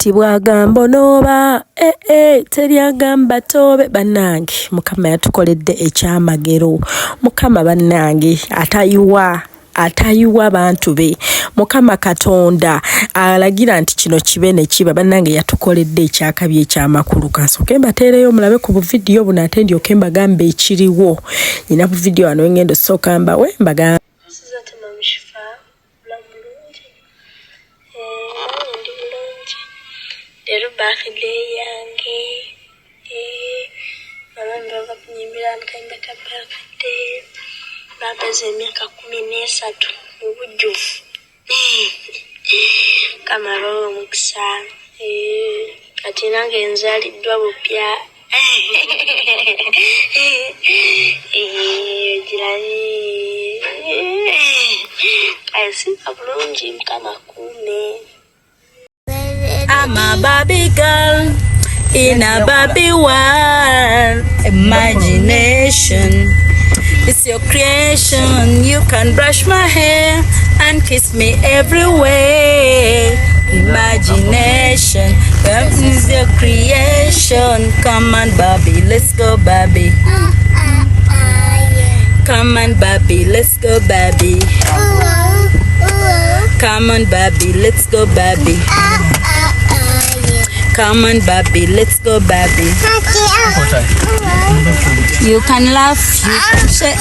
tibwagamba noba teryagamba tobe bannange mukama yatukoledde ekyamagero mukama bannange atayiwa abantu be mukama katonda alagira nti kino kibe ne kiba bannange yatukoledde ekyakabi ekyamakulu kasoke mbateereyo mulabe ku video buno ate ndyoke mbagambe ekiriwo nina ku video ano ngendo soka mbawe mbagambe Shifah, Lamulungi, ndi bulungi. Leero birthday yange, abanga bakunyimbira akayimba ka birthday. Babaze emyaka 13 mu bujjuvu. Kamala omukisa, kati nange nzaliddwa bupya. I'm a Barbie girl in a Barbie world. Imagination, it's your creation. You can brush my hair and kiss me everywhere. Imagination, that is your creation. Come on, Barbie, let's go, Barbie. Come on, Barbie, let's go, Barbie. Come on, Barbie, let's go, Barbie. Come on, Barbie, let's go, Barbie. You can laugh, you can say,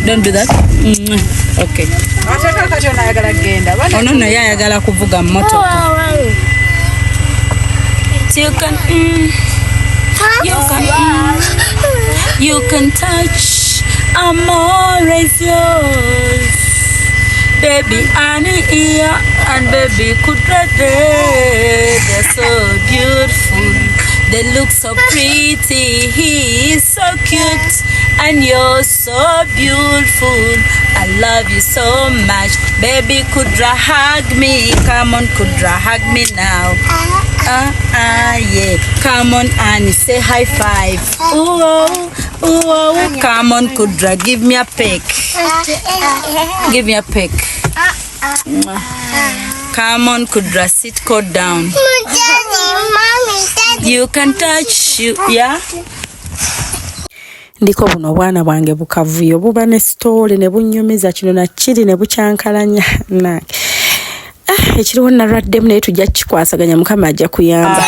don't do that. Okay. Oh, no, yayagala kuvuga motoka. You can touch, I'm always yours. Baby Annie here and baby Kudrade, they're so beautiful, they look so pretty, he is so cute and you're so beautiful, I love you so much, baby Kudra hug me, come on Kudra hug me now, yeah, come on Annie say high five, ooh, come on Kudra give me a peck, give me a peck. Come on, Kudra, sit cold down. You can touch you, yeah? Ndiko buno bwana bwange bukavuyo buba ne story ne bunyomeza kino na kiri ne bucyankalanya na ekiriwo na radde mune tujja kikwasaganya mukama ajja kuyamba.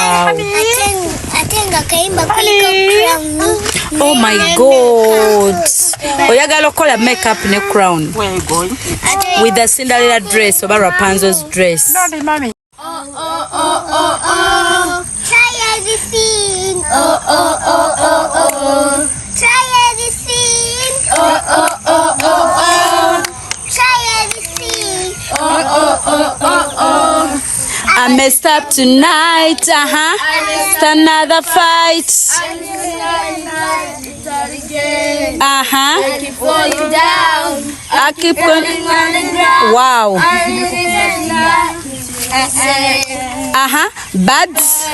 Atenga kaimba kuliko crown. Oh my god. Oyagala okola makeup ne crown. Where you going? With the Cinderella dress or Rapunzel's dress. No, mommy. Oh. Try everything. Oh. Try everything. Oh. Try everything. Oh. I messed up tonight, It's another fight. I keep falling down. I keep going. Wow. Birds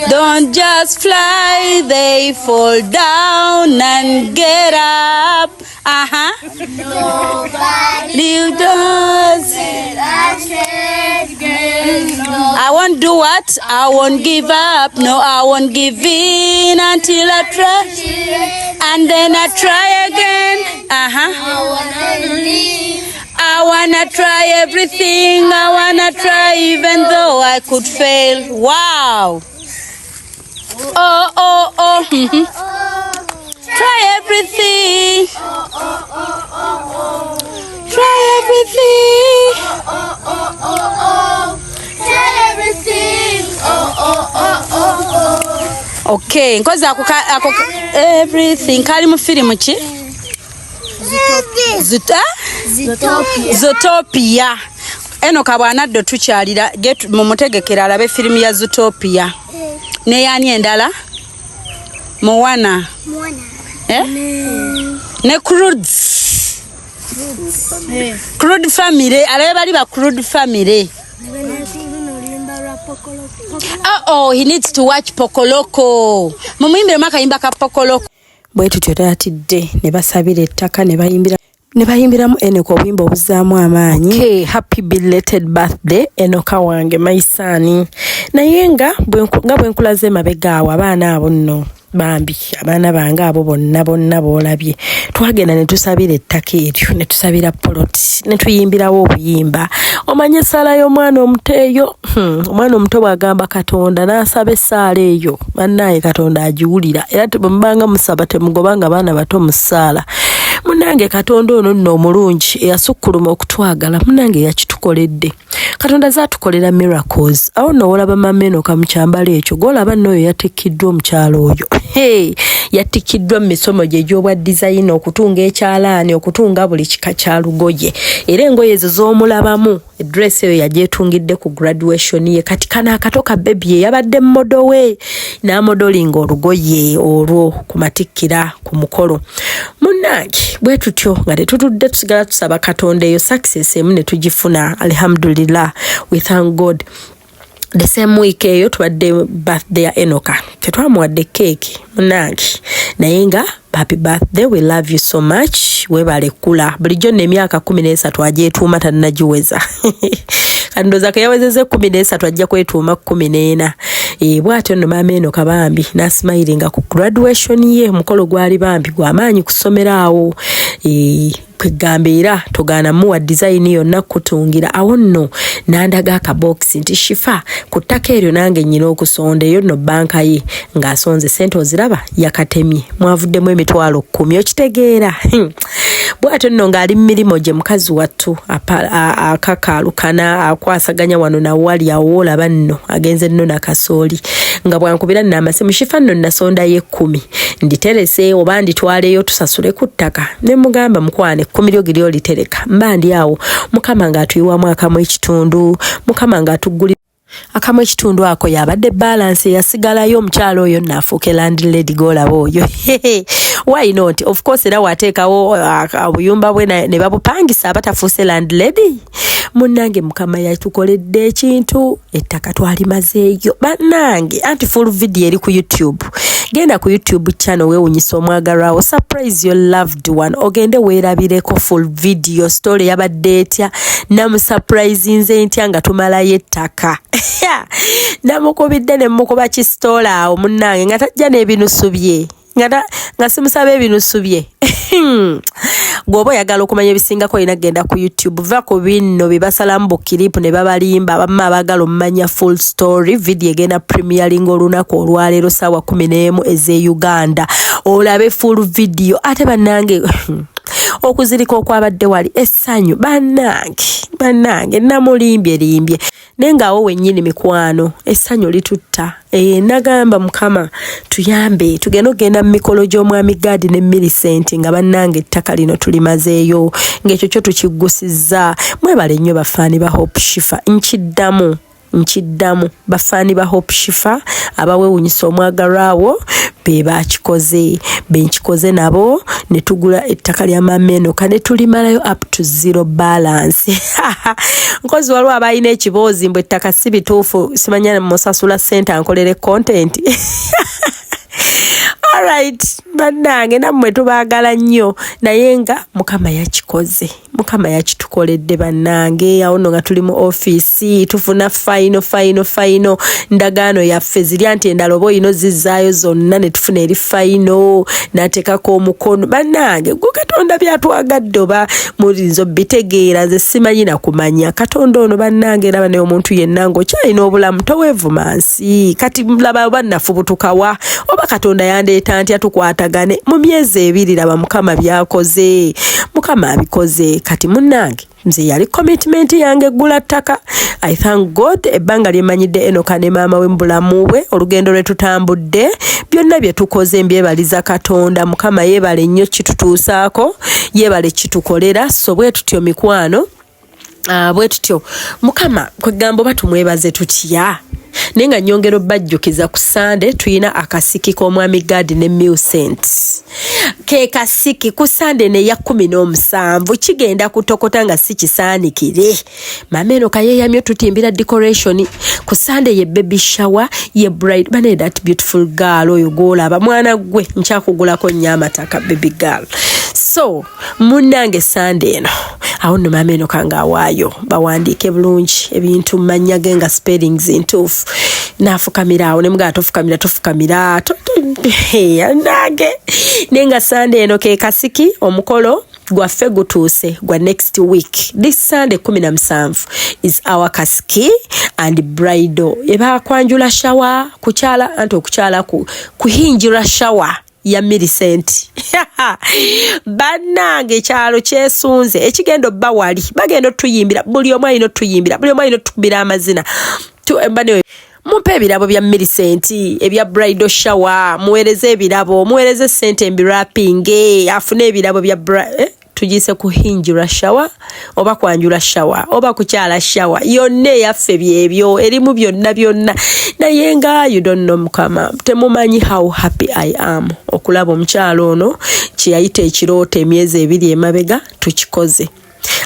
don't just fly, they fall down and get up. Nobody does. I won't do what? I won't give up. No, I won't give in until I try. And then I try again. I wanna try everything. I wanna try even though I could fail. Wow. Oh. Try everything. Try everything. Try everything. Okay, nkoza everything kali mu film ki? Zootopia. Enock abwanaddo tukyalira mu mutegekera alabe film ya Zootopia. Ne yani endala? Moana. Ne Croods. Crude family, alabe bali ba Crude family. Oh, he needs to watch Pokoloko. Mumuimbire makayimba ka Pokoloko. Bwe tutyo tatidde ne basabira ettaka ne bayimbira ne bayimbiramu Enock obuyimba obuzaamu amaanyi. Okay, happy belated birthday Enock wange maisani. Naye nga bwe nkulaze mabega awo abaana abo nno bambi abaana bange abo bonna boolabye twagenda ne tusabira ettaka eryo ne tusabira poloti ne tuyimbirawo obuyimba. Omanye essaala y'omwana omuto eyo omwana omuto bw'agamba Katonda n'asaba essaala eyo bannaye Katonda agiwulira era temubanga musaba temugobanga baana bato mu ssaala. Munange Katonda ono nno omulungi eyasukkuluma okutwagala munange yakitukoledde. Katonda zaatukolera miracles. Awo nno olaba Maama Enock mu kyambalo ekyo gw'olaba nno oyo yatikkiddwa omukyalo oyo. Yatikkiddwa mu misomo gye egy'obwa design okutunga ekyalaani okutunga buli kika kya lugoye. Era engoye ezo z'omulabamu dress eyo yagyetungidde ku graduation ye. Kati kana akato ka baby yabadde mmodo we n'amodolinga olugoye olwo ku matikkira ku mukolo. Munnange bwe tutyo nga tetutudde tusigala tusaba Katonda eyo success emu ne tugifuna alhamdulillah we thank God. The same week eyo tubadde birthday ya Enock. Tetwamuwadde cake munnange naye nga happy birthday, we love you so much. Webale kula bulijjo n'emyaka 13 agyetuuma tannagiweza. Kandoza ke yawezeze 13 ajja kwetuuma 14. Bwatyo nno Maama Enock bambi n'asmilinga ku graduation ye. Mukolo gwali bambi gw'amaanyi kusomera awo. Kwegamba era togaana muwa design yonna kutungira awo nno n'andaga akabox nti Shifah ku ttaka eryo nange nnyina okusonda eyo nno banka ye ng'asonze sente oziraba yakatemye mwavuddemu emitwalo 10 okitegeera. Bwatyo nno ng'ali mmirimo gye mukazi wattu akakaalukana akwasaganya wano na wali awo olaba nno agenze nno na kasooli nga bwankubira n'amasimu Shifah nno nasonda ye 10 nditerese oba nditwaleyo tusasule ku ttaka ne mugamba mukwane 10 lyo giri olitereka mba ndi awo Mukama ng'atuyiwamu akamu ekitundu Mukama ng'atuggulira akamu ekitundu ako yabadde balance yasigalayo omukyalo oyo naafuuke landlady golaba oyo. Why not? Of course era wateekawo obuyumba bwe ne babupangisa abatafuuse landlady. Munnange Mukama yatukoledde ekintu ettaka twalimazeeyo bannange. Anti full video eri ku YouTube. Genda ku YouTube channel weewunyisa omwagalwawo surprise your loved one ogende weerabireko full video story yabadde etya namu surprise nze ntya nga tumalayo ettaka. Namukubidde ne mukuba kistola awo munnange nga tajja n'ebinusu bye nga simusaba ebinusu bye. Gwoba oyagala okumanya ebisingako olina genda ku YouTube va ku bino bye basalamu bu clip ne babalimba abamu abagala omumanya full story video egenda premiering olunaku olwaleero ssaawa 11 eze Uganda olabe full video ate bannange okuzirika okwabadde wali essanyu bannange namulimbye nenga awo wennyini mikwano essanyu litutta. Nagamba Mukama tuyambe tugenda ogenda mu mikolo gy'omwami Gadi ne Millicent nga bannange ettaka lino tulimazeeyo ng'ekyo kyo tukiggusizza. Mwebale nnyo bafaani ba Hope Shifah nkiddamu bafaani ba Hope Shifah abaweewunyisa omwagalwawo be bakikoze benkikoze nabo ne tugula ettaka lya Maama Enock ne tulimalayo up to zero balance. Nkozi waliwo abalina ekiboozi mbwe ettaka si bituufu simanya musasula ssente ankolere content. Alright bannange nammwe tubaagala nnyo naye nga Mukama yakikoze Mukama yakitukoledde bannange. Awo nno nga tuli mu office tufuna final ndagaano yaffe ziri anti endala oba oyina zizzaayo zonna ne tufuna eri final n'ateekako omukono bannange. Gwe Katonda byatwagadde oba mulinza obitegeera nze simanyi na kumanya Katonda ono bannange eraba naye omuntu yenna ng'okyalina obulamu toweevuma nsi kati laba oba nafubutukawa oba Katonda yandeeta ntya tukwatagane mu myezi 2 laba Mukama byakoze Mukama abikoze. Kati munnange nze yali commitment yange gula ttaka. I thank God ebbanga lyemanyidde Enock ne maama we mbulamu bwe olugendo lwe tutambudde byonna bye tukoze mbyebaliza Katonda. Mukama yeebale nnyo kitutuusaako yeebale kitukolera so bwe tutyo mikwano bwe tutyo Mukama kwegamba batumwebaze tutya. Nenga nyongero bajjukiza ku Sunday tuyina akasiki k'omwami Gadi ne Millicent. Ke kasiki ku Sunday ne ya 17 kigenda kutokota nga si kisaanikire. Maama Enock yeyamye tutimbira decoration ku Sunday ye baby shower ye bride bane that beautiful girl oyo golaba mwana gwe nkyakugulako nnyo amataka baby girl. So munange Sunday eno awo no Maama Enock ng'awaayo bawandiike bulungi ebintu manya ge nga spellings entuufu naafukamira awo ne mga tofukamira nange nenga Sunday eno ke kasiki omukolo gwaffe gutuuse gwa next week. This Sunday 17 is our kasiki and bridal. Eba kwanjula shower kuchala anto kuchala kuhinjira shower ya Millicent. Bannange kyalo kyesunze ekigendo bawali bagendo tuyimbira buli omu alina tukubira amazina tu embane mumpe ebirabo bya Millicent ebya bridal shower muwereze ebirabo muwereze sente wrapping afune ebirabo bya tujise kuhinjira shower oba kwanjula shower oba kuchala shower yonne yaffe byebyo erimu byonna naye nga you don't know mukama temumanyi how happy I am okulaba omukyalo ono kiyayita ekirooto emyezi 2 emabega tukikoze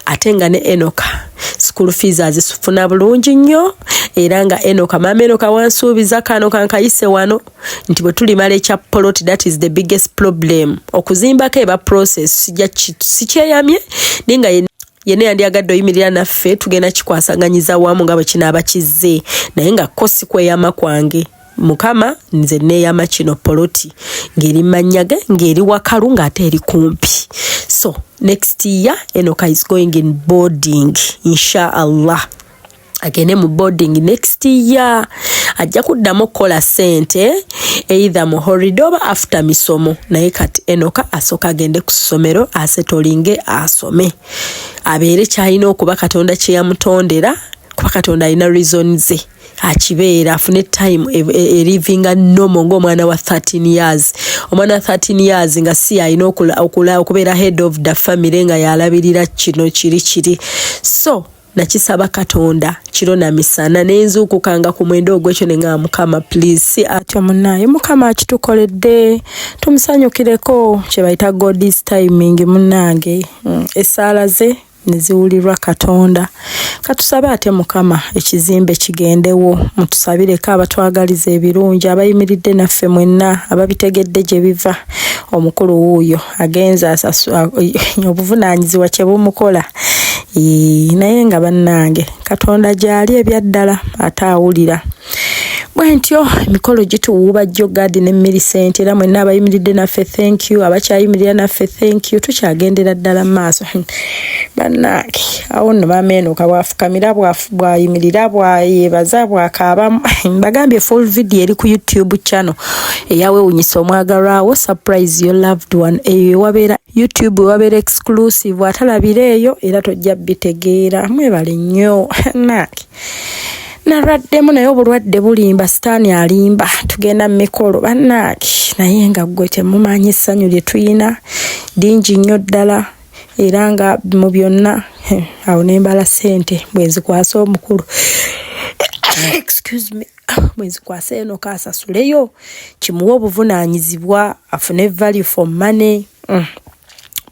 ate nga ne Enock school fees azifuna bulungi nnyo era nga Enock Maama Enock wansuubiza kano kankayise wano nti bwe tulimala ekya plot that is the biggest problem okuzimbako eba process sikyeyamye ninga yene yandiyagadde oyimirira naffe tugenda kikwasaganyiza wamu nga bwe kinaaba kizze naye nga kosi kweyama kwange mukama nze neeyama kino poloti ngeri manyage ngeri wakalu ng'ate eri kumpi. So next year Enock is going in boarding inshallah agende mu boarding next year ajja kuddamu kola sente either mu holiday oba after misomo naye kati Enock asoka agende ku ssomero asetolinge asome abeere kyalina okuba Katonda kye yamutondera kuba Katonda alina reasons ze akibeera afune time living a normal ng'omwana wa 13 years omwana wa 13 years nga si alina okubeera head of the family nga yalabirira kino kiri so nakisaba Katonda kiro na misana n'enzuukukanga ku mwendo ogwekyo ne nga mukama please si atyo munnaye mukama akitukoledde tumusanyukireko kye bayita God's timing munnange esaala ze neziwulirwa Katonda katusabe ate mukama ekizimbe kigendewo mutusabireko abatwagaliza ebirungi abayimiridde naffe mwenna ababitegedde gye biva omukulu wuuyo agenza obuvunaanyizibwa kye bumukola naye nga bannange Katonda gyali ebyaddala ate awulira bwentyo emikolo gituwuuba jjo gadi ne Millicent era mwenna abayimiridde naffe thank you abakyayimirira naffe thank you tukyagendera ddala maaso bannange awo nno Maama Enock bwafukamira bwayimirira bwayebaza bwakaaba mbagambye full video eri ku YouTube channel eyawewunyisa omwagalwawo surprise your loved one eyo wabeera YouTube wabeera exclusive atalabira eyo era tojja bitegeera mwebale nnyo nange naraddemu naye obulwadde bulimba sitaani alimba tugenda mikolo bannange naye nga gwe temumanyi essanyu lye tuyina dingi nnyo ddala era nga mu byonna awo nembala sente bwezikwasa omukulu excuse me bwezikwasa Enock asasuleyo kimuwa obuvunaanyizibwa afune value for money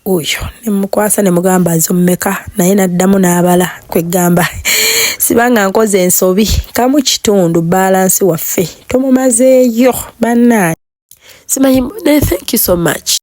oyo nemukwasa nemugamba azomeka naye naddamu n'abala kwegamba sibanga nkoze ensobi kamu kitundu balance waffe tomumazeeyo bannange simanyi thank you so much.